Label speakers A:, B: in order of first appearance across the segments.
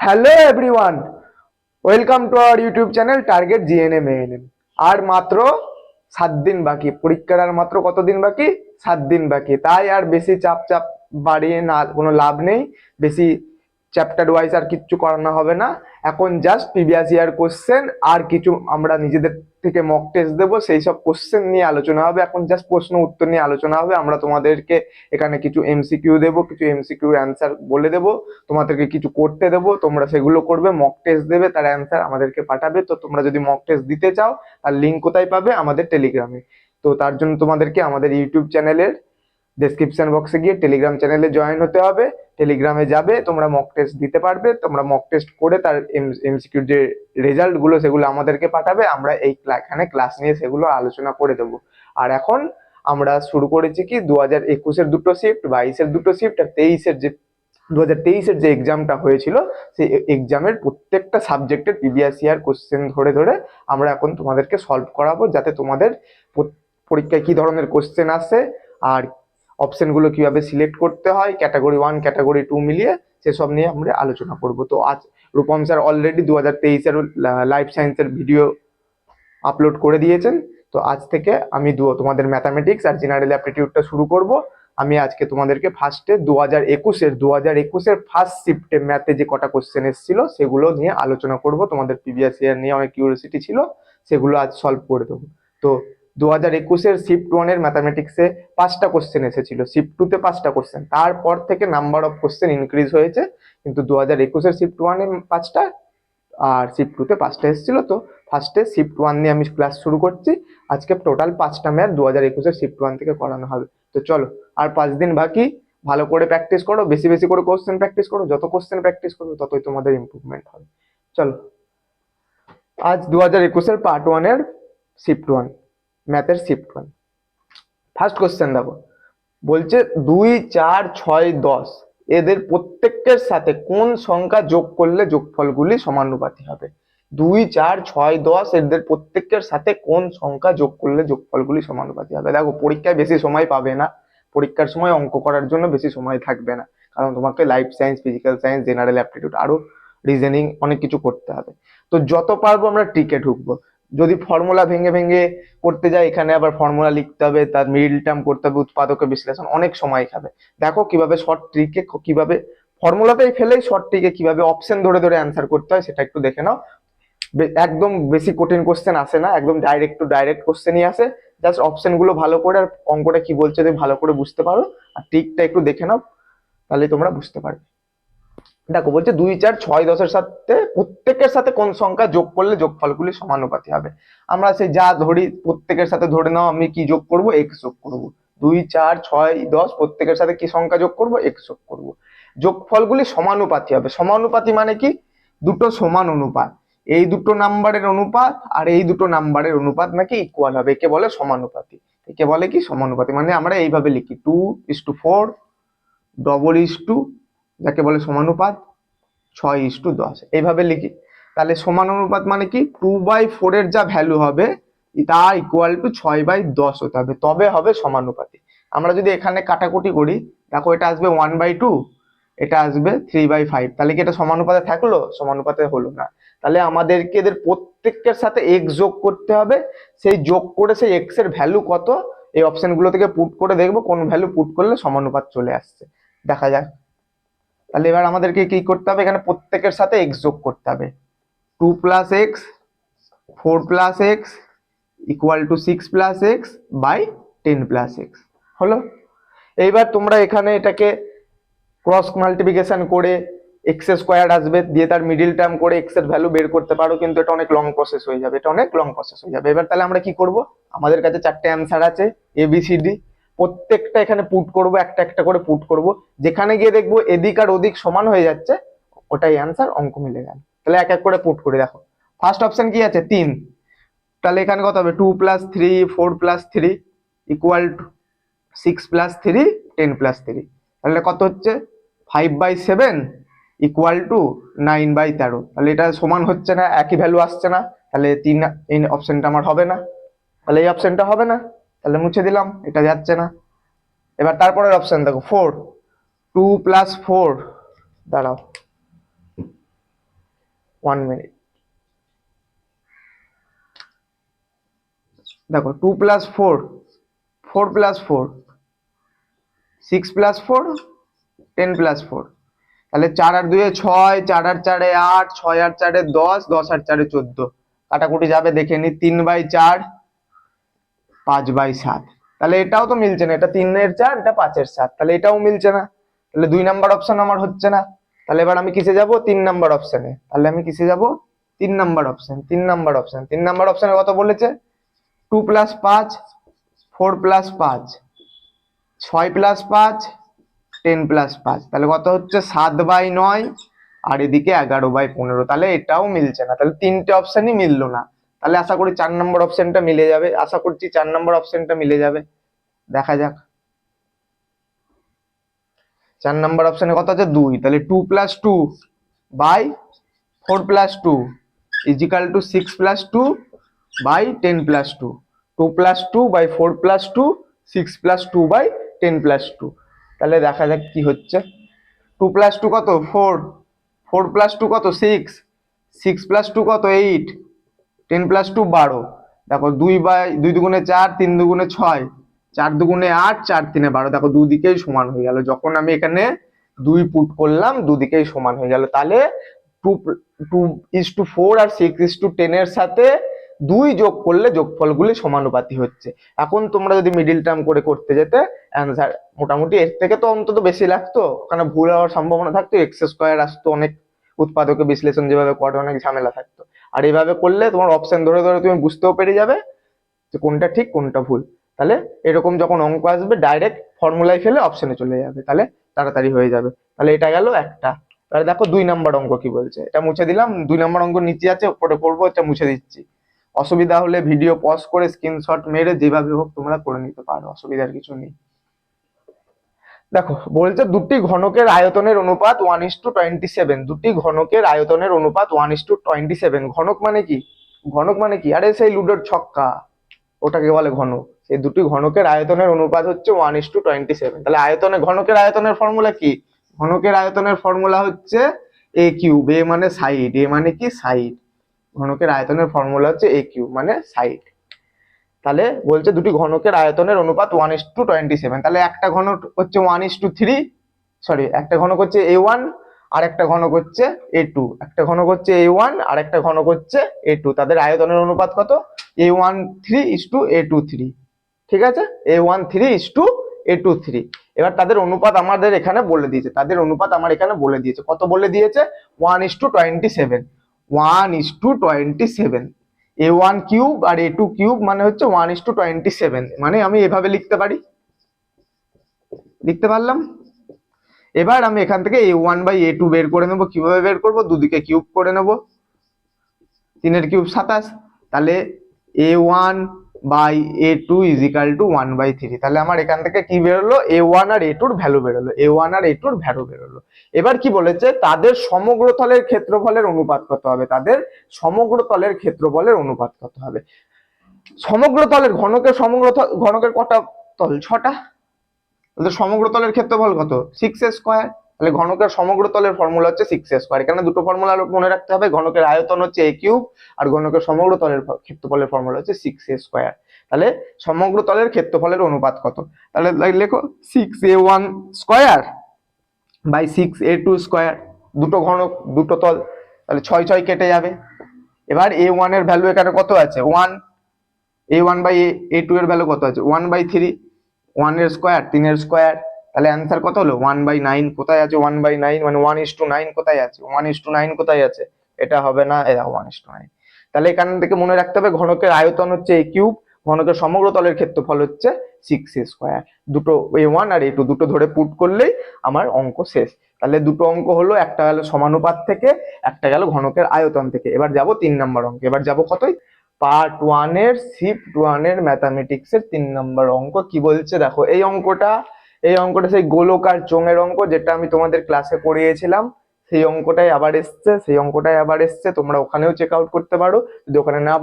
A: Hello everyone, welcome to our YouTube channel target GNM ANM. আর মাত্র 7 দিন বাকি পরীক্ষার, আর মাত্র কতদিন বাকি? 7 দিন বাকি। তাই আর বেশি চাপ চাপ বাড়িয়ে না কোনো লাভ নেই। বেশি চ্যাপ্টার ওয়াইজ আর কিচ্ছু করানো হবে না। এখন জাস্ট প্রিভিয়াস ইয়ার কোশ্চেন আর কিছু আমরা নিজেদের থেকে মক টেস্ট দেবো, সেই সব কোশ্চেন নিয়ে আলোচনা হবে। এখন জাস্ট প্রশ্ন উত্তর নিয়ে আলোচনা হবে। আমরা তোমাদেরকে এখানে কিছু এমসিকিউ দেবো, কিছু এমসিকিউ অ্যান্সার বলে দেবো, তোমাদেরকে কিছু করতে দেবো, তোমরা সেগুলো করবে, মক টেস্ট দেবে, তার অ্যান্সার আমাদেরকে পাঠাবে। তো তোমরা যদি মক টেস্ট দিতে চাও তার লিঙ্ক কোথায় পাবে? আমাদের টেলিগ্রামে। তো তার জন্য তোমাদেরকে আমাদের ইউটিউব চ্যানেলের ডেসক্রিপশন বক্সে গিয়ে টেলিগ্রাম চ্যানেলে জয়েন হতে হবে। টেলিগ্রামে যাবে, তোমরা মক টেস্ট দিতে পারবে। তোমরা মক টেস্ট করে তার এমসিকিউর যে রেজাল্ট গুলো সেগুলো আমাদেরকে পাঠাবে। আমরা এখানে ক্লাস নিয়ে সেগুলো আলোচনা করে দেবো। আর এখন আমরা শুরু করেছি কি 2021-এর দুটো শিফট, 22-এর দুটো শিফট, আর 2023-এর যে এক্সামটা হয়েছিল সেই এক্সামের প্রত্যেকটা সাবজেক্টের প্রিভিয়াস ইয়ার কোশ্চেন ধরে ধরে আমরা এখন তোমাদেরকে সলভ করাবো, যাতে তোমাদের পরীক্ষায় কি ধরনের কোশ্চেন আসে আর অপশনগুলো কিভাবে সিলেক্ট করতে হয়, ক্যাটাগরি 1 ক্যাটাগরি 2 মিলিয়ে সেসব নিয়ে আমরা আলোচনা করব। তো আজ রূপম স্যার অলরেডি 2023-এর লাইফ সায়েন্সের ভিডিও আপলোড করে দিয়েছেন। তো আজ থেকে আমি তোমাদের ম্যাথামেটিক্স আর জেনারেল অ্যাপটিটিউডটা শুরু করব। আমি আজকে তোমাদেরকে ফার্স্টে 2021-এর ফার্স্ট শিফটে ম্যাথে যে কটা কোশ্চেন এসেছিল সেগুলো নিয়ে আলোচনা করব। তোমাদের প্রিভিয়াস ইয়ার নিয়ে অনেক কিউরিওসিটি ছিল, সেগুলো আজ সলভ করে দেবো। তো 2021-এর শিফট 1-এর ম্যাথামেটিক্সে 5টা কোশ্চেন এসেছিল, শিফট 2-তে 5টা কোশ্চেন, তারপর থেকে নাম্বার অফ কোশ্চেন ইনক্রিজ হয়েছে। কিন্তু 2021-এর শিফট 1-এ 5টা আর শিফট 2-তে 5টা এসেছিল। তো ফার্স্টে শিফট 1 নিয়ে আমি ক্লাস শুরু করছি। আজকে টোটাল 5টা ম্যাথ 2021-এর শিফট 1 থেকে করানো হবে। তো চলো, আর 5 দিন বাকি, ভালো করে প্র্যাকটিস করো, বেশি বেশি করে কোশ্চেন প্র্যাকটিস করো। যত কোশ্চেন প্র্যাকটিস করবে ততই তোমাদের ইমপ্রুভমেন্ট হবে। চলো, আজ 2021-এর পার্ট 1-এর শিফট 1, ম্যাথের শিফট 1। ফার্স্ট কোশ্চেন দেখো, বলছে 2, 4, 6, 10 এদের প্রত্যেকের সাথে কোন সংখ্যা যোগ করলে যোগফলগুলি সমানুপাতি হবে? 2, 4, 6, 10 এদের প্রত্যেকের সাথে কোন সংখ্যা যোগ করলে যোগফলগুলি সমানুপাতি হবে? দেখো, পরীক্ষায় বেশি সময় পাবে না, পরীক্ষার সময় অঙ্ক করার জন্য বেশি সময় থাকবে না, কারণ তোমাকে life science, physical science, general aptitude, আরো রিজনিং অনেক কিছু করতে হবে। তো যত পারবো আমরা ট্রিকে ঢুকবো। যদি ফর্মুলা ভেঙে ভেঙে করতে যাই, এখানে আবার ফর্মুলা লিখতে হবে, তার মিডল টার্ম করতে হবে, উৎপাদক বিশ্লেষণ, অনেক সময় খাবে। দেখো কিভাবে শর্ট ট্রিকে, কিভাবে ফর্মুলাতেই ফেলেই শর্ট ট্রিকে কিভাবে অপশন ধরে ধরে অ্যান্সার করতে হয় সেটা একটু দেখে নাও। একদম বেশি কঠিন কোশ্চেন আসে না, একদম ডাইরেক্ট টু ডাইরেক্ট কোশ্চেনই আসে। জাস্ট অপশন গুলো ভালো করে আর অঙ্কটা কি বলছে যদি ভালো করে বুঝতে পারো আর ট্রিকটা একটু দেখে নাও, তাহলে তোমরা বুঝতে পারবে। দেখো, বলছে 2, 4, 6, 10-এর সাথে প্রত্যেকের সাথে কোন সংখ্যা যোগ করলে যোগফলগুলি সমানুপাতি হবে। আমরা সেই যা ধরি, প্রত্যেকের সাথে ধরে নাও আমি কি যোগ করব? এক্স যোগ করব। 2, 4, 6, 10 প্রত্যেকের সাথে কি সংখ্যা যোগ করব? এক্স যোগ করব। যোগফলগুলি সমানুপাতি হবে। সমানুপাতি মানে কি? দুটো সমান অনুপাত, এই দুটো নাম্বারের অনুপাত আর এই দুটো নাম্বারের অনুপাত নাকি ইকুয়াল হবে, একে বলে সমানুপাতি। একে বলে কি? সমানুপাতি। মানে আমরা এইভাবে লিখি 2:4, যাকে বলে সমানুপাত, 6:10 এইভাবে লিখি। তাহলে সমানুপাত মানে কি? 2/4 এর যা ভ্যালু হবে তা ইকুয়াল টু 6/10 হতে হবে, তবে হবে সমানুপাতি। আমরা যদি এখানে কাটাকুটি করি, দেখো এটা আসবে 1/2, এটা আসবে 3/5, তাহলে কি এটা সমানুপাতে থাকলো? সমানুপাতে হলো না। তাহলে আমাদেরকে এদের প্রত্যেকের সাথে এক্স যোগ করতে হবে। সেই যোগ করে সেই এক্স এর ভ্যালু কত, এই অপশন গুলো থেকে পুট করে দেখবো কোন ভ্যালু পুট করলে সমানুপাত চলে আসছে। দেখা যাক। তাহলে এবার আমাদেরকে কি করতে হবে? এখানে প্রত্যেকের সাথে এক্স যোগ করতে হবে। 2 + x, 4 + x equal to 6 + x by 10 + x হলো। এইবার তোমরা এখানে এটাকে ক্রস মাল্টিপ্লিকেশন করে এক্স স্কোয়ার আসবে, দিয়ে তার মিডিল টার্ম করে এক্স এর ভ্যালু বের করতে পারো, কিন্তু এটা অনেক লং প্রসেস হয়ে যাবে, এটা অনেক লং প্রসেস হয়ে যাবে। এবার তাহলে আমরা কি করব? আমাদের কাছে 4টে অ্যান্সার আছে, এ বি সি ডি, প্রত্যেকটা এখানে পুট করব, একটা একটা করে পুট করব। যেখানে গিয়ে দেখবো এদিক আর ওদিক সমান হয়ে যাচ্ছে, ওটাই অ্যান্সার, অঙ্ক মিলে গেল। তাহলে এক এক করে পুট করে দেখো। ফার্স্ট অপশন কি আছে? 3। তাহলে এখানে কত হবে? 2 + 3, 4 + 3 ইকুয়াল টু 6 + 3, 10 + 3। তাহলে কত হচ্ছে? 5/7 ইকুয়াল টু 9/13। তাহলে এটা সমান হচ্ছে না, একই ভ্যালু আসছে না, তাহলে 3, এই অপশনটা আমার হবে না। তাহলে এই অপশনটা হবে না, তাহলে মুছে দিলাম, এটা যাচ্ছে না। এবার তারপরের অপশন দেখো, 4, 2 + 4, দাঁড়াও, 1 মিনিট। দেখো 2 + 4, 4 + 4, 6 + 4, 10 + 4। তাহলে 4 আর 2 6, 4 আর 4 8, 6 আর 4 10, 10 আর 4 14। কাটাকুটি যাবে দেখে নি, 3/4, 5/7। তাহলে এটাও তো মিলছে না, এটা 3 এর 4, এটা 5 এর 7, তাহলে এটাও মিলছে না। তাহলে 2 নাম্বার অপশন আমার হচ্ছে না। তাহলে এবার আমি কিসে যাব? 3 নাম্বার অপশনে। তাহলে আমি কিসে যাব? 3 number option. 3 number option, 3 number অপশনে কত বলেছে? 2 + 5, 4 + 5, 6 + 5, 10 + 5। তাহলে কত হচ্ছে? 7/9, আর এদিকে 11/15। তাহলে এটাও মিলছে না। তাহলে তিনটে অপশনই মিললো না। তাহলে আশা করি 4 নম্বর অপশনটা মিলে যাবে। আশা করছি 4 নম্বর অপশনটা মিলে যাবে। দেখা যাক। 4 নম্বর অপশনে কত আছে? 2। তাহলে 2 + 2 বাই 4 + 2 = 6 + 2 বাই 10 + 2। 2 + 2 by 4 + 2, 6 + 2 by 10 + 2। তাহলে দেখা যাক কি হচ্ছে। 2 + 2 কত? 4, 4 + 2 কত? 6, 6 + 2 কত? 8, 10 + 2 12। দেখো 2 দুগুণে 4, 3 দুগুণে 6, 4 দুগুণে 8, 4 3 12। দেখো দুদিকেই সমান হয়ে গেল। যখন আমি এখানে 2 পুট করলাম, দুদিকেই সমান হয়ে গেল। তাহলে 2:4 আর 6:10 এর সাথে 2 যোগ করলে যোগফলগুলি সমানুপাতি হচ্ছে। এখন তোমরা যদি মিডিল টার্ম করে করতে যেতে, অ্যান্সার মোটামুটি এর থেকে তো অন্তত বেশি লাগতো, ওখানে ভুল হওয়ার সম্ভাবনা থাকতো, x² আসতো, অনেক উৎপাদকে বিশ্লেষণ যেভাবে করে অনেক ঝামেলা থাকতো। আর এইভাবে করলে তোমার অপশন ধরে ধরে তুমি বুঝতেও পেরে যাবে যে কোনটা ঠিক কোনটা ভুল। তাহলে এরকম যখন অঙ্ক আসবে ডাইরেক্ট ফর্মুলায় ফেলে অপশনে চলে যাবে, তাহলে তাড়াতাড়ি হয়ে যাবে। তাহলে এটা গেল একটা। তাহলে দেখো 2 নাম্বার অঙ্ক কি বলছে, এটা মুছে দিলাম। 2 নাম্বার অঙ্ক নিচে আছে, উপরে পড়বো, এটা মুছে দিচ্ছি। অসুবিধা হলে ভিডিও পজ করে স্ক্রিনশট মেরে যেভাবে হোক তোমরা করে নিতে পারো, অসুবিধার কিছু নেই। দেখো বলছে দুটি ঘনকের আয়তনের অনুপাত 1:27। দুটি ঘনকের আয়তনের অনুপাত 1:27। ঘনক মানে কি? ঘনক মানে কি? আরে সেই লুডোর ছক্কা, ওটাকে বলে ঘনক। এই দুটি ঘনকের আয়তনের অনুপাত হচ্ছে 1:27। তাহলে ঘনকের আয়তনের ফর্মুলা কি? ঘনকের আয়তনের ফর্মুলা হচ্ছে a³ এ মানে সাইড, এ মানে কি? সাইড। ঘনকের আয়তনের ফর্মুলা হচ্ছে a³ মানে সাইড। তাহলে বলছে দুটি ঘনকের আয়তনের অনুপাত 1:27। তাহলে একটা ঘনক হচ্ছে 1:3, সরি, একটা ঘনক হচ্ছে a1 আর একটা ঘনক হচ্ছে a2। একটা ঘনক হচ্ছে a1 আর একটা ঘনক হচ্ছে a2। তাদের আয়তনের অনুপাত কত? a1:3:a2:3। ঠিক আছে, a1:3:a2:3। এবার তাদের অনুপাত আমাদের এখানে বলে দিয়েছে, তাদের অনুপাত আমার এখানে বলে দিয়েছে। কত বলে দিয়েছে? 1:27। 1:27। a1³ আর a2³ মানে হচ্ছে 1:27। মানে আমি এভাবে লিখতে পারি, লিখতে পারলাম। এবার আমি এখান থেকে a1/a2 বের করে নেবো। কিভাবে বের করবো? দুদিকে কিউব করে নেবো। 3 × 27। তাহলে a1/a2 = 1/3। তাহলে আমার এখান থেকে কি বেরোলো? a1 আর a2 ভ্যালু বেরোলো, a1 আর a2 ভ্যালু বেরোলো। এবার কি বলেছে? তাদের সমগ্রতলের ক্ষেত্রফলের অনুপাত কত হবে? তাদের সমগ্রতলের ক্ষেত্রফলের অনুপাত কত হবে? সমগ্রতলের ঘনকের কটা তল? 6টা। তাহলে সমগ্রতলের ক্ষেত্রফল কত? 6a²। তাহলে ঘনকের সমগ্রতলের ফর্মুলা হচ্ছে 6a²। এখানে দুটো ফর্মুলা মনে রাখতে হবে, ঘনকের আয়তন হচ্ছে a³ আর ঘনকের সমগ্রতলের ক্ষেত্রফলের ফর্মুলা হচ্ছে 6a²। তাহলে সমগ্রতলের ক্ষেত্রফলের অনুপাত কত? তাহলে লেখো 6a1² বাই 6a2²। দুটো ঘনক, দুটো তল, তাহলে 6 6 কেটে যাবে। এবার a1 এর ভ্যালু এখানে কত আছে? 1। a1/a2 এর ভ্যালু কত আছে? 1/3। 1 এর স্কয়ার, 3 এর স্কয়ার। তাহলে অ্যান্সার কত হলো? 1/9। কোথায় আছে 1/9? মানে 1:9 কোথায় আছে? 1:9 কোথায় আছে? এটা হবে না, এটা 1:9। তাহলে এখান থেকে মনে রাখতে হবে ঘনকের আয়তন হচ্ছে a³, ঘনকের সমগ্রতলের ক্ষেত্রফল হচ্ছে 6a²। দুটো a1 আর a2 দুটো ধরে পুট করলেই আমার অঙ্ক শেষ। তাহলে দুটো অঙ্ক হলো, একটা গেল সমানুপাত থেকে, একটা গেল ঘনকের আয়তন থেকে। এবার যাব 3 নম্বর অঙ্কে। এবার যাব কতই? পার্ট 1 এর শিফট 1 এর ম্যাথামেটিক্স এর 3 নম্বর অঙ্ক। কি বলছে দেখো, এই অঙ্কটা সেই গোলকার চোঙের অঙ্ক, যেটা আমি তোমাদের ক্লাসে পড়িয়েছিলাম। সেই অঙ্কটাই আবার এসছে। তোমরা ওখানেও চেক আউট করতে পারো। যদি ওখানে না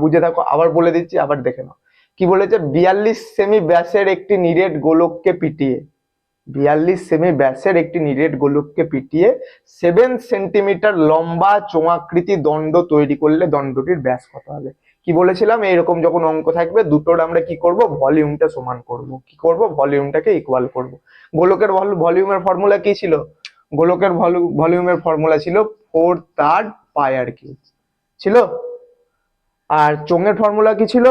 A: বুঝে থাকো, আবার বলে দিচ্ছি, আবার দেখে নাও। কি বলেছে? 42 সেমি ব্যাসের একটি নিরেট গোলককে পিটিয়ে 42 সেমি ব্যাসের একটি নিরেট গোলককে পিটিয়ে 7 সেন্টিমিটার লম্বা চোঙাকৃতি দণ্ড তৈরি করলে দণ্ডটির ব্যাস কত হবে? কি বলেছিলাম, এইরকম যখন অঙ্ক থাকবে দুটোর আমরা কি করব, ভলিউমটা সমান করব। কি করব, ভলিউমটাকে ইকুয়াল করব। গোলকের ভলিউমের ফর্মুলা কি ছিল? গোলকের ভলিউমের ফর্মুলা ছিল 4/3 পাই আর কিউব ছিল। আর চোঙের ফর্মুলা কি ছিল?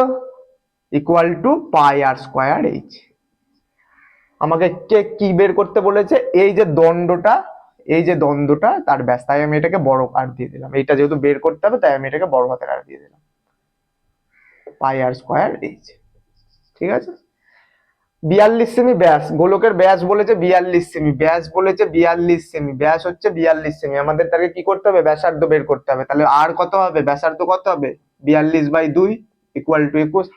A: Equal to pi r square h. আমাকে কে কি বের করতে বলেছে? এই যে দণ্ডটা, এই যে দ্বন্দ্বটা তার ব্যাস, তাই আমি এটাকে বড় আর দিয়ে দিলাম। এইটা যেহেতু বের করতে হবে তাই আমি এটাকে বড় হাতের আর দিয়ে দিলাম, পাই আর স্কোয়ার এইচ। ঠিক আছে। 42 সেমি ব্যাস, গোলকের ব্যাস বলেছে 42 সেমি, ব্যাস বলেছে 42 সেমি, ব্যাস হচ্ছে 42 সেমি। আমাদের তাকে কি করতে হবে, ব্যাসার্ধ বের করতে হবে। তাহলে আর কত হবে, ব্যাসার্ধ কত হবে? 42/2 ইকুয়াল টু 21।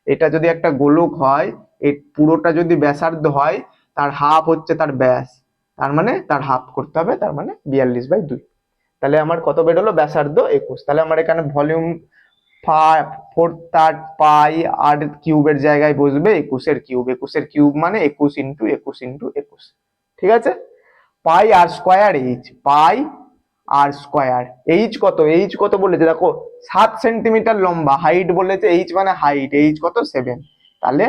A: এটা যদি একটা গোলক হয়, এই পুরোটা যদি ব্যাসার্ধ হয়, তার হাফ হচ্ছে তার ব্যাস, তার মানে তার হাফ করতে হবে, তার মানে 42/2। তাহলে আমার কত বেরোলো, ব্যাসার্ধ 21। তাহলে আমার এখানে ভলিউম 4/3 পাই আর কিউবের জায়গায় বসবে 21 কিউব। 21 কিউব মানে 21 ইন্টু 21 ইন্টু 21। ঠিক আছে। পাই আর স্কোয়ার এইচ, পাই আর স্কোয়ার এইচ কত, এইচ কত বলেছে দেখো, 7 সেন্টিমিটার লম্বা, হাইট বলেছে, এইচ মানে হাইট, এইচ কত 7। তাহলে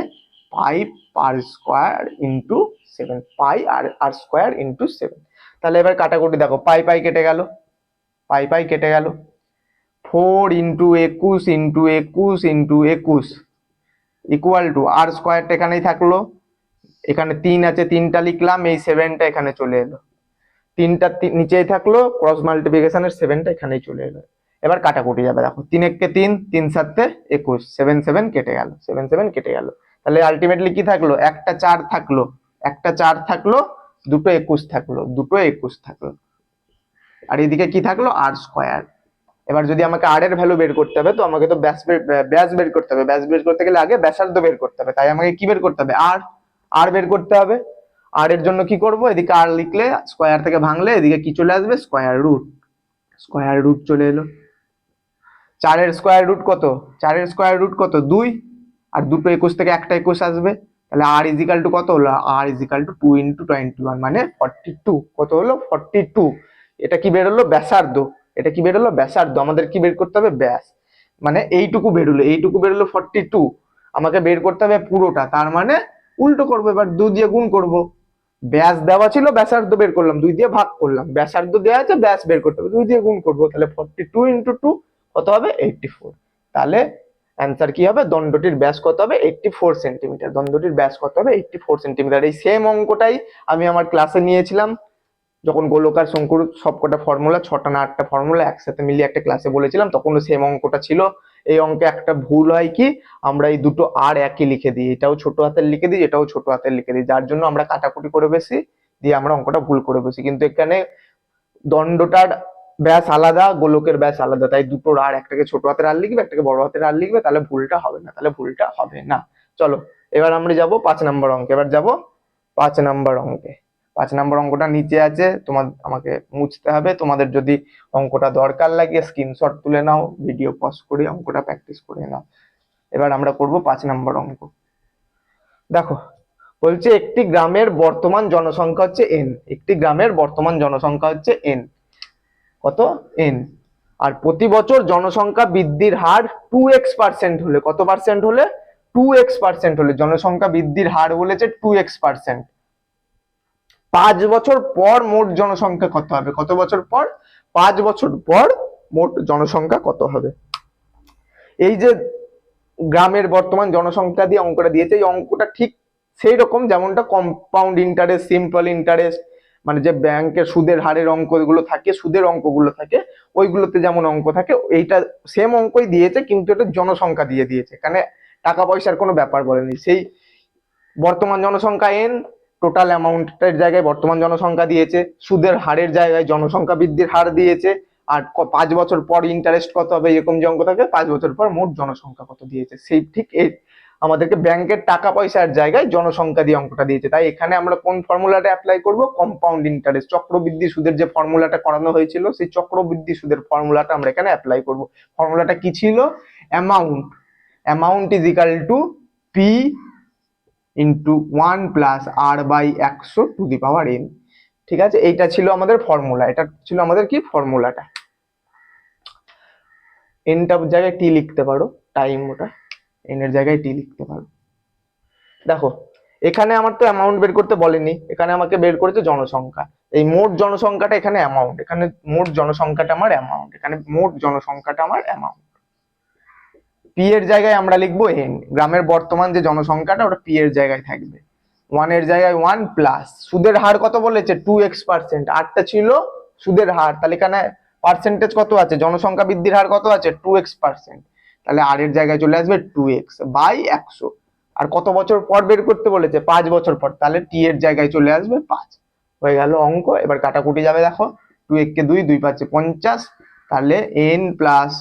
A: পাই আর স্কোয়ার ইন্টু 7, পাই আর স্কোয়ার ইন্টু 7। তাহলে এবার কাটাকুটি দেখো, পাই পাই কেটে গেল, পাই পাই কেটে গেল, 4 into 21 into 21 into 21 equal to r স্কোয়ারটা এখানেই থাকলো, এখানে 3 আছে, 3টা লিখলাম, এই 7টা এখানে চলে এলো, 3টা নিচেই থাকলো, ক্রস মাল্টিপ্লিকেশনের 7টা এখানেই চলে এলো। এবার কাটাকুটি যাবে, দেখো 3 1 3, 3 7 21, 7 7 কেটে গেল, 7 7 কেটে গেল। তাহলে আলটিমেটলি কি থাকলো, একটা 4 থাকলো, একটা 4 থাকলো, দুটো 21 থাকলো, দুটো 21 থাকলো, আর এদিকে কি থাকলো, আর স্কোয়ার। এবার যদি আমাকে আর এর ভ্যালু বের করতে হবে, তো আমাকে তো ব্যাস বের করতে হবে। ব্যাস বের করতে গেলে আগে ব্যাসার্ধ বের করতে হবে, তাই আমাকে কি বের করতে হবে, আর আর বের করতে হবে। আর এর জন্য কি করব, এদিকে আর লিখলে স্কোয়ার থেকে ভাঙলে এদিকে কি চলে আসবে, স্কোয়ার রুট। স্কোয়ার রুট চলে এলো। 4-এর স্কোয়ার রুট কত, 4-এর স্কোয়ার রুট কত 2, আর দুটো 21 থেকে একটা 21 আসবে। তাহলে আর ইজিক্যাল টু কত হলো, আর ইজিক্যাল টু 2 ইন্টু 21 মানে 42। কত হলো, 42। এটা কি বেরোলো, ব্যাসার্ধ। এটা কি বেরোলো, ব্যাসার্ধ। আমাদের কি বের করতে হবে, ব্যাস, মানে এইটুকু বেরোলো, এইটুকু বেরোলো 42। আমাকে বের করতে হবে পুরোটা, তার মানে উল্টো করবো, এবার 2 দিয়ে গুণ করব। ব্যাস দেওয়া ছিল, ব্যাসার্ধ বের করলাম, 2 দিয়ে ভাগ করলাম, ব্যাসার্ধ দেওয়া আছে, ব্যাস বের করতে হবে, 2 দিয়ে গুণ করবো। তাহলে 42 ইন্টু 2 কত হবে, 84। তাহলে অ্যান্সার কি হবে, দণ্ডটির ব্যাস কত হবে, 84 সেন্টিমিটার। দণ্ডটির ব্যাস কত হবে, 84 সেন্টিমিটার। এই সেম অঙ্কটাই আমি আমার ক্লাসে নিয়েছিলাম, যখন গোলকার শঙ্কুর সবকটা ফর্মুলা, 6টা না 8টা ফর্মুলা একসাথে মিলিয়ে একটা ক্লাসে বলেছিলাম, তখনও সেম অঙ্কটা ছিল। এই অঙ্কে একটা ভুল হয় কি, আমরা এই দুটো আর একই লিখে দিই, এটাও ছোট হাতের লিখে দিই, এটাও ছোট হাতের লিখে দিই, যার জন্য আমরা কাটাকুটি করে বেশি দিয়ে আমরা অঙ্কটা ভুল করে বেশি। কিন্তু এখানে দণ্ডটার ব্যাস আলাদা, গোলকের ব্যাস আলাদা, তাই দুটোর আর, একটাকে ছোট হাতের আর লিখবে, একটাকে বড় হাতের আর লিখবে, তাহলে ভুলটা হবে না, তাহলে ভুলটা হবে না। চলো এবার আমরা যাব 5 নম্বর অঙ্কে। এবার যাব 5 নম্বর অঙ্কে। 5 নম্বর অঙ্কটা নিচে আছে, আমাকে মুছতে হবে। তোমাদের যদি অঙ্কটা দরকার লাগে স্ক্রিনশট তুলে নাও, ভিডিও পজ করে অঙ্কটা প্র্যাকটিস করে নাও। এবার আমরা করব 5 নম্বর অঙ্ক। দেখো বলছে একটি গ্রামের বর্তমান জনসংখ্যা হচ্ছে n, একটি গ্রামের বর্তমান জনসংখ্যা হচ্ছে n, কত, n। আর প্রতি বছর জনসংখ্যা বৃদ্ধির হার 2x% হলে, কত পার্সেন্ট হলে, 2x% হলে, জনসংখ্যা বৃদ্ধির হার বলেছে 2x%। 5 বছর পর মোট জনসংখ্যা কত হবে, কত বছর পর, 5 বছর পর মোট জনসংখ্যা কত হবে। এই যে গ্রামের বর্তমান জনসংখ্যা দিয়ে অঙ্কটা দিয়েছে, এই অঙ্কটা ঠিক সেই রকম যেমনটা কম্পাউন্ড ইন্টারেস্ট, সিম্পল ইন্টারেস্ট, মানে যে ব্যাংকের সুদের হারের অঙ্কগুলো থাকে, সুদের অঙ্কগুলো থাকে, ওইগুলোতে যেমন অঙ্ক থাকে, এইটা সেম অঙ্কই দিয়েছে, কিন্তু এটা জনসংখ্যা দিয়ে দিয়েছে, এখানে টাকা পয়সার কোনো ব্যাপার বলেনি। সেই বর্তমান জনসংখ্যা n, টোটাল অ্যামাউন্টের জায়গায় বর্তমান জনসংখ্যা দিয়েছে, সুদের হারের জায়গায় জনসংখ্যা বৃদ্ধির হার দিয়েছে, আর 5 বছর পর ইন্টারেস্ট কত হবে, এরকম যে অঙ্ক থাকে, 5 বছর পর মোট জনসংখ্যা কত দিয়েছে, সেই ঠিক এই আমাদেরকে ব্যাংকের টাকা পয়সার জায়গায় জনসংখ্যা দিয়ে অঙ্কটা দিয়েছে। তাই এখানে আমরা কোন ফর্মুলাটা অ্যাপ্লাই করব, কম্পাউন্ড ইন্টারেস্ট, চক্রবৃদ্ধি সুদের যে ফর্মুলাটা করানো হয়েছিল, সেই চক্রবৃদ্ধি সুদের ফর্মুলাটা আমরা এখানে অ্যাপ্লাই করব। ফর্মুলাটা কি ছিল, amount, amount is equal to p into 1 plus r by 100 to the power n। ঠিক আছে, এইটা ছিল আমাদের ফর্মুলা, এটা ছিল আমাদের কি ফর্মুলাটা। এনটার জায়গায় টি লিখতে পারো, টাইম ওটা, এন এর জায়গায় টি লিখতে পারো। দেখো এখানে আমার তো অ্যামাউন্ট বের করতে বলেনি, এখানে আমাকে বের করেছে জনসংখ্যা। এই মোট জনসংখ্যাটা এখানে অ্যামাউন্ট, এখানে মোট জনসংখ্যাটা আমার অ্যামাউন্ট, এখানে মোট জনসংখ্যাটা আমার অ্যামাউন্ট। পি এর জায়গায় আমরা লিখবো এন, গ্রামের বর্তমান যে জনসংখ্যাটা ওটা পি এর জায়গায় থাকবে। 1 এর জায়গায় 1 প্লাস সুদের হার কত বলেছে 2x%, আরটা ছিল সুদের হার, তাহলে এখানে পার্সেন্টেজ কত আছে, জনসংখ্যা বৃদ্ধির হার কত আছে 2x%, তাহলে আর এর জায়গায় চলে আসবে 2x বাই 100। আর কত বছর পর বের করতে বলেছে 5 বছর পর, তাহলে টি এর জায়গায় চলে আসবে 5। হয়ে গেল অঙ্ক। এবার কাটাকুটি যাবে, দেখো 2 একে 2, 2 5 50, তাহলে n plus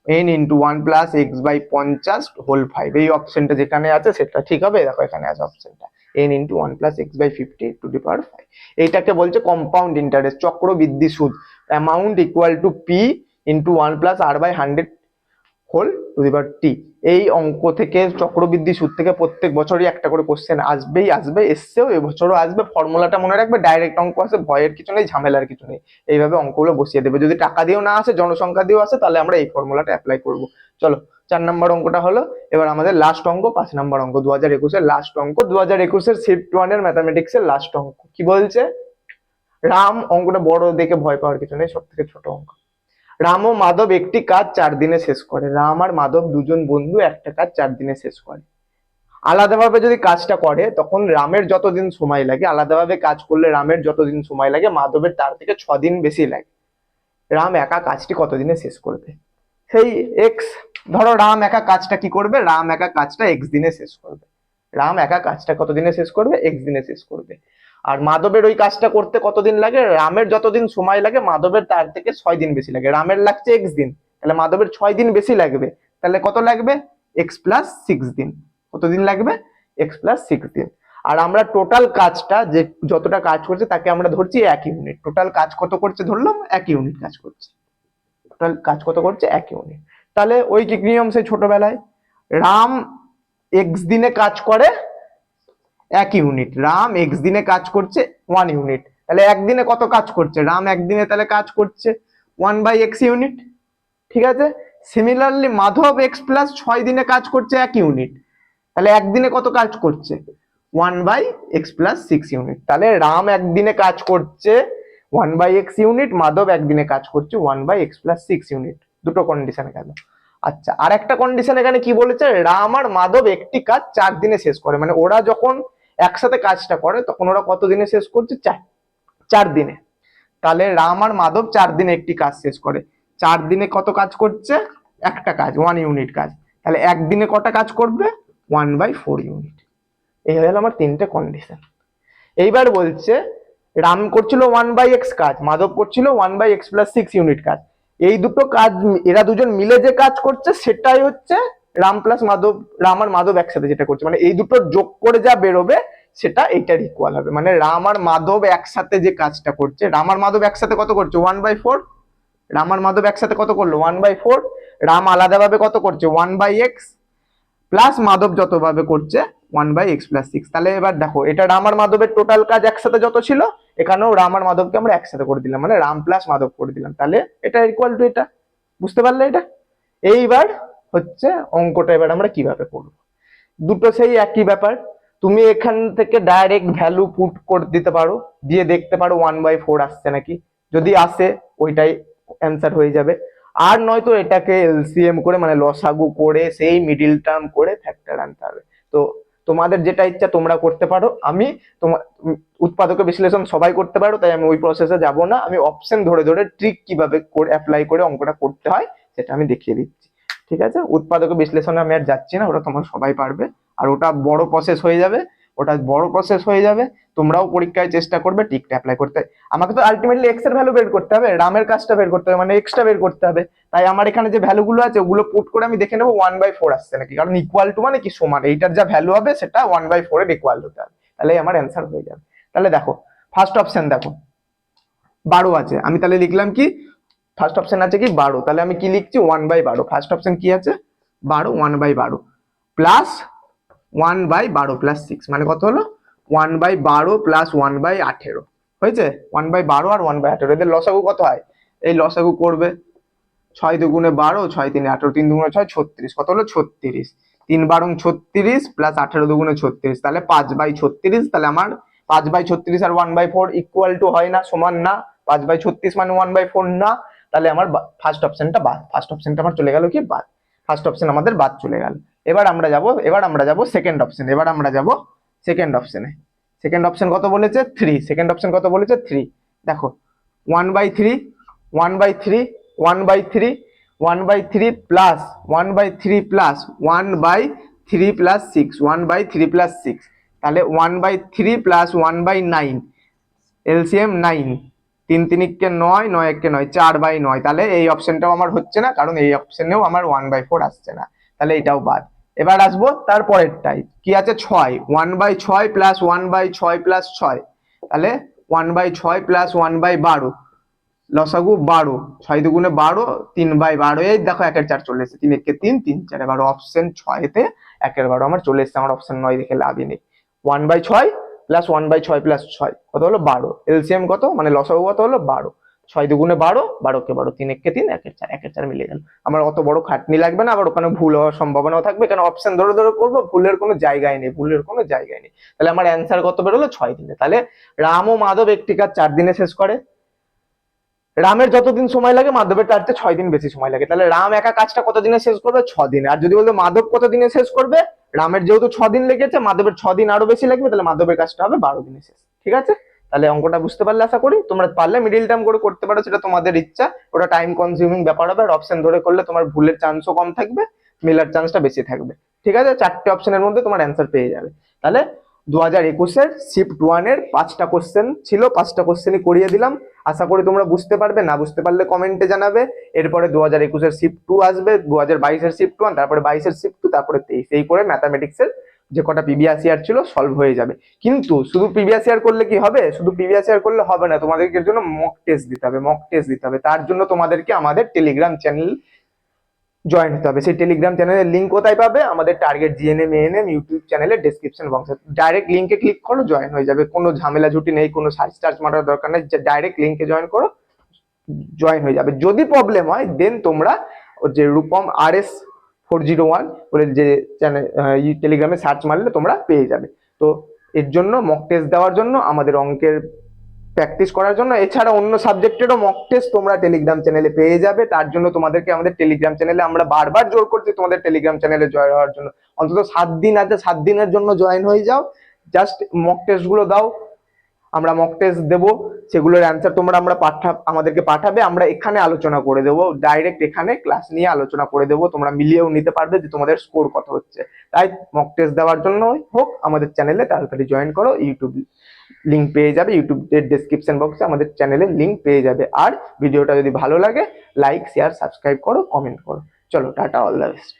A: n into 1 plus x by 50 whole 5, এই অপশনটা যেখানে আছে সেটা ঠিক হবে। দেখো এখানে আছে অপশনটা n into 1 plus x by 50 to the power 5। এইটাকে বলছে কম্পাউন্ড ইন্টারেস্ট, চক্রবৃদ্ধি সুদ। Amount equal to p into 1 plus r by 100 whole to the power t. এই অঙ্ক থেকে, চক্রবৃদ্ধি সুদ থেকে প্রত্যেক বছরই একটা করে কোশ্চেন আসবেই আসবে, এসছেও এবছরও আসবে। ফর্মুলাটা মনে রাখবে, ডাইরেক্ট অঙ্ক আছে, ভয়ের কিছু নেই, ঝামেলার কিছু নেই। এইভাবে অঙ্কগুলো বসিয়ে দেবে। যদি টাকা দিয়েও না আসে, জনসংখ্যা দিয়েও আসে, তাহলে আমরা এই ফর্মুলাটা অ্যাপ্লাই করব। চলো 4 নম্বর অঙ্কটা হলো। এবার আমাদের লাস্ট অঙ্ক 5 নম্বর অঙ্ক, 2021-এর লাস্ট অঙ্ক, 2021-এর শিফট 1 এর ম্যাথামেটিক্সের লাস্ট অঙ্ক। কি বলছে, রাম, অঙ্কটা বড় দেখে ভয় পাওয়ার কিছু নেই, সব থেকে ছোট অঙ্ক। রাম ও মাধব একটি কাজ 4 দিনে শেষ করে। রাম আর মাধব দুজন বন্ধু একটা কাজ 4 দিনে শেষ করে। আলাদাভাবে যদি কাজটা করে তখন রামের যতদিন সময় লাগে, আলাদাভাবে কাজ করলে রামের যতদিন সময় লাগে, মাধবের তার থেকে 6 দিন বেশি লাগে। রাম একা কাজটি কতদিনে শেষ করবে? সেই এক্স, ধরো রাম একা কাজটা কি করবে, রাম একা কাজটা এক্স দিনে শেষ করবে। রাম একা কাজটা কত দিনে শেষ করবে, এক্স দিনে শেষ করবে। আর মাধবের ওই কাজটা করতে কতদিন লাগে, রামের যতদিন সময় লাগে মাধবের তার থেকে 6 দিন বেশি লাগে। রামের লাগছে এক্স দিন, তাহলে মাধবের 6 দিন বেশি লাগবে, তাহলে কত লাগবে, এক্স প্লাস 6 দিন। কতদিন লাগবে, এক্স প্লাস 6 দিন। আর আমরা টোটাল কাজটা, যে যতটা কাজ করছে তাকে আমরা ধরছি 1 ইউনিট। টোটাল কাজ কত করছে ধরলাম, 1 ইউনিট কাজ করছে। টোটাল কাজ কত করছে, 1 ইউনিট। তাহলে ওই কি নিয়ম, সেই ছোটবেলায়, রাম এক্স দিনে কাজ করে 1 ইউনিট, রাম এক্স দিনে কাজ করছে 1 ইউনিট। তাহলে একদিনে কত কাজ করছে রাম, একদিনে তাহলে কাজ করছে 1/x ইউনিট। ঠিক আছে, সিমিলারলি মাধব এক্স প্লাস 6 দিনে কাজ করছে 1 ইউনিট, তাহলে একদিনে কত কাজ করছে 1/x প্লাস 6 ইউনিট। তাহলে রাম একদিনে কাজ করছে 1/x ইউনিট, মাধব একদিনে কাজ করছে 1/x প্লাস 6 ইউনিট। দুটো কন্ডিশন গেল। আচ্ছা, আর একটা কন্ডিশন এখানে কি বলেছে, রাম আর মাধব একটি কাজ 4 দিনে শেষ করে। মানে ওরা যখন একসাথে কাজটা করে তখন ওরা কত দিনে শেষ করছে, 4 দিনে। তাহলে রাম আর মাধব 4 দিনে একটি কাজ শেষ করে। 4 দিনে কত কাজ করছে, একটা কাজ 1 ইউনিট কাজ। তাহলে একদিনে কটা কাজ করবে, 1/4 ইউনিট। এই হয়ে গেল আমার 3টে কন্ডিশন। এইবার বলছে রাম করছিল 1/x কাজ, মাধব করছিল 1/x প্লাস 6 ইউনিট কাজ। এই দুটো কাজ, এরা দুজন মিলে যে কাজ করছে সেটাই হচ্ছে রাম প্লাস মাধব, রাম আর মাধব একসাথে যেটা করছে, মানে এই দুটো যোগ করে যা বেরোবে সেটা এইটার ইকুয়াল হবে। মানে রাম আর মাধব একসাথে যে কাজটা করছে, রাম আর মাধব একসাথে কত করছে 1/4, রাম আর মাধব একসাথে কত করলো 1/4, রাম আলাদাভাবে কত করছে 1/x প্লাস মাধব যতভাবে করছে 1/x প্লাস 6। তাহলে এবার দেখো, এটা রাম আর মাধবের টোটাল কাজ একসাথে যত ছিল, এখানেও রাম আর মাধবকে আমরা একসাথে করে দিলাম, মানে রাম প্লাস মাধব করে দিলাম। তাহলে এটা ইকুয়াল টু এটা, বুঝতে পারলে এটা? এইবার হচ্ছে অঙ্কটা এবার আমরা কিভাবে করব। দুটো সেই একই ব্যাপার, তুমি এখান থেকে ডাইরেক্ট ভ্যালু পুট করে দিতে পারো, দিয়ে দেখতে পারো 1/4 আসছে নাকি। যদি আসে ওইটাই অ্যান্সার হয়ে যাবে। আর নয়তো এটাকে এলসিএম করে, মানে লসাগু করে, সেই মিডিল টার্ম করে ফ্যাক্টর আনতে হবে। তো তোমাদের যেটা ইচ্ছা তোমরা করতে পারো। আমি তোমার উৎপাদক বিশ্লেষণ সবাই করতে পারো, তাই আমি ওই প্রসেসে যাব না। আমি অপশন ধরে ধরে ট্রিক কিভাবে করে অ্যাপ্লাই করে অঙ্কটা করতে হয় সেটা আমি দেখিয়ে দিচ্ছি। ঠিক আছে, উৎপাদক বিশ্লেষণে আমি আর যাচ্ছি না, ওটা তোমরা সবাই পারবে। আর ওটা বড় প্রসেস হয়ে যাবে, তোমরাও পরীক্ষায় চেষ্টা করবে ট্রিকটা অ্যাপ্লাই করতে। আমাকে তো আলটিমেটলি এক্স এর ভ্যালু বের করতে হবে, রামের কাজটা বের করতে হবে, মানে এক্সটা বের করতে হবে। তাই আমার এখানে যে ভ্যালুগুলো আছে ওগুলো পুট করে আমি দেখে নেবো 1/4 আসছে নাকি, কারণ ইকুয়াল টু মানে কি সমান, এইটার যা ভ্যালু হবে সেটা 1/4 এর ইকুয়াল হতে হবে, তাহলে আমার অ্যান্সার হয়ে যাবে। তাহলে দেখো ফার্স্ট অপশন দেখো 12 আছে, আমি তাহলে লিখলাম কি, ফার্স্ট অপশন আছে কি 12, তাহলে আমি কি লিখছি 1/12। ফার্স্ট অপশন কি আছে 12, 1/12 প্লাস 1/12 প্লাস 6 মানে কত হলো 1/12 প্লাস 1/18 হয়েছে। 1/12 আর 1/18 এদের লসাগু কত হয়, এই লসাগু করবে 6 2 12, 6 3 18, 3 2 6 36, কত হলো 36, 3 12 36 প্লাস 18 2 36, তাহলে 5/36। তাহলে আমার 5/36 আর 1/4 ইকুয়াল টু হয় না, সমান না, 5/36 মানে 1/4 না, তাহলে আমার ফার্স্ট অপশনটা বাদ, ফার্স্ট অপশনটা আমার চলে গেল কি বাদ, ফার্স্ট অপশন আমাদের বাদ চলে গেল। এবার আমরা যাব সেকেন্ড অপশন, সেকেন্ড অপশনে। সেকেন্ড অপশন কত বলেছে 3, সেকেন্ড অপশন কত বলেছে 3, দেখো 1/3, 1/3, 1/3, 1/3 প্লাস 1/3 প্লাস 1/3 প্লাস 6, 1/3 প্লাস 6, তাহলে 1/3 প্লাস 1/9, এলসিএম 9, 3 3 কে 9, 9 1 কে 9, 4/9, তাহলে এই অপশনটাও আমার হচ্ছে না, কারণ এই অপশনেও আমার 1/4 আসছে না, তাহলে এটাও বাদ। এবার আসবো তারপরেরটাই, কি আছে 6, 1/6 প্লাস 1/6 প্লাস 6, তাহলে 1/6 প্লাস 1/12, লসাগু 12, 6 2 12, 3/12, এই দেখো 1 এর 4 চলে এসেছে, 3 1 কে 3, 3 4 12, অপশন 6 তে 1 এর 12 আমার চলে এসেছে, আমার অপশন 9 দেখে লাভই নেই। 1/6 প্লাস 1/6 প্লাস 6 কত হলো 12, এলসিএম কত মানে লসাগু কত হলো 12, 6 2 12, 12 কে 12, 3 1 কে 3, 1 এর 4, 1 এর 4 মিলে গেল। আমার অত বড় খাটনি লাগবে না, আবার ওখানে ভুল হওয়ার সম্ভাবনাও থাকবে, কারণ অপশন ধরে ধরে করবো, ভুলের কোনো জায়গায় নেই, ভুলের কোনো জায়গায় নেই। তাহলে আমার অ্যান্সার কত বেরোলো 6 দিনে। তাহলে রাম ও মাধব একটি কাজ 4 দিনে শেষ করে, রামের যতদিন সময় লাগে মাধবের তার চেয়ে 6 দিন বেশি সময় লাগে, তাহলে রাম একা কাজটা কত দিনে শেষ করবে 6 দিনে। আর যদি বলতো মাধব কত দিনে শেষ করবে, রামের যেহেতু 6 দিন লেগেছে, মাধবের 6 দিন আরো বেশি লাগবে, তাহলে মাধবের কাজটা হবে 12 দিনে শেষ। ঠিক আছে, তাহলে অঙ্কটা বুঝতে পারলে আশা করি, তোমরা পারলে মিডিল টার্ম করে করতে পারো, সেটা তোমাদের ইচ্ছা, ওটা টাইম কনজিউমিং ব্যাপার হবে, আর অপশন ধরে করলে তোমার ভুলের চান্সও কম থাকবে, মিলার চান্সটা বেশি থাকবে। ঠিক আছে, 4টে অপশনের মধ্যে তোমার অ্যান্সার পেয়ে যাবে। তাহলে 2021-এর শিফট 1-এর 5টা কোশ্চেন ছিল, 5টা কোশ্চেনই করিয়ে দিলাম, আশা করি তোমরা বুঝতে পারবে, না বুঝতে পারলে কমেন্টে জানাবে। এরপরে 2021-এর শিফট 2 আসবে, 2022-এর শিফট 1, তারপরে 22-এর শিফট 2, তারপরে 23, এই করে ম্যাথামেটিক্সের যে কটা প্রিভিয়াস ইয়ার ছিল সলভ হয়ে যাবে। কিন্তু শুধু প্রিভিয়াস ইয়ার করলে কি হবে, শুধু প্রিভিয়াস ইয়ার করলে হবে না, তোমাদেরকে এর জন্য মক টেস্ট দিতে হবে, মক টেস্ট দিতে হবে। তার জন্য তোমাদেরকে আমাদের টেলিগ্রাম চ্যানেল জয়েন হতে হবে। সেই টেলিগ্রাম চ্যানেলের লিঙ্ক কোথায় পাবে, আমাদের টার্গেট জিএনএম এএনএম ইউটিউব চ্যানেলের ডেসক্রিপশন বক্সে, ডাইরেক্ট লিঙ্কে ক্লিক করো, জয়েন হয়ে যাবে, কোনো ঝামেলা ঝুটি নেই, কোনো সার্চ টার্চ মারার দরকার নেই, ডাইরেক্ট লিঙ্কে জয়েন করো, জয়েন হয়ে যাবে। যদি প্রবলেম হয় দেন তোমরা যে রূপম RS401 বলে যে চ্যানেল টেলিগ্রামে সার্চ মারলে তোমরা পেয়ে যাবে। তো এর জন্য মক টেস্ট দেওয়ার জন্য, আমাদের অঙ্কের প্র্যাকটিস করার জন্য, এছাড়া অন্য সাবজেক্টেরও মক টেস্ট তোমরা টেলিগ্রাম চ্যানেলে পেয়ে যাবে। তার জন্য তোমাদেরকে আমাদের টেলিগ্রাম চ্যানেলে আমরা বারবার জোর করছি তোমাদের টেলিগ্রাম চ্যানেলে জয়েন হওয়ার জন্য। অন্তত 7 দিন আছে, 7 দিনের জন্য জয়েন হয়ে যাও, জাস্ট মক টেস্ট গুলো দাও, আমরা মক টেস্ট দেবো, সেগুলোর অ্যান্সার তোমরা আমাদেরকে পাঠাবে, আমরা এখানে আলোচনা করে দেবো, ডাইরেক্ট এখানে ক্লাস নিয়ে আলোচনা করে দেবো, তোমরা মিলিয়েও নিতে পারবে যে তোমাদের স্কোর কত হচ্ছে। তাই মক টেস্ট দেওয়ার জন্য হোক, আমাদের চ্যানেলে তাড়াতাড়ি জয়েন করো, ইউটিউব লিঙ্ক পেয়ে যাবে, ইউটিউবের ডেসক্রিপশন বক্সে আমাদের চ্যানেলের লিঙ্ক পেয়ে যাবে। আর ভিডিওটা যদি ভালো লাগে লাইক শেয়ার সাবস্ক্রাইব করো, কমেন্ট করো। চলো টাটা, অল দ্য বেস্ট।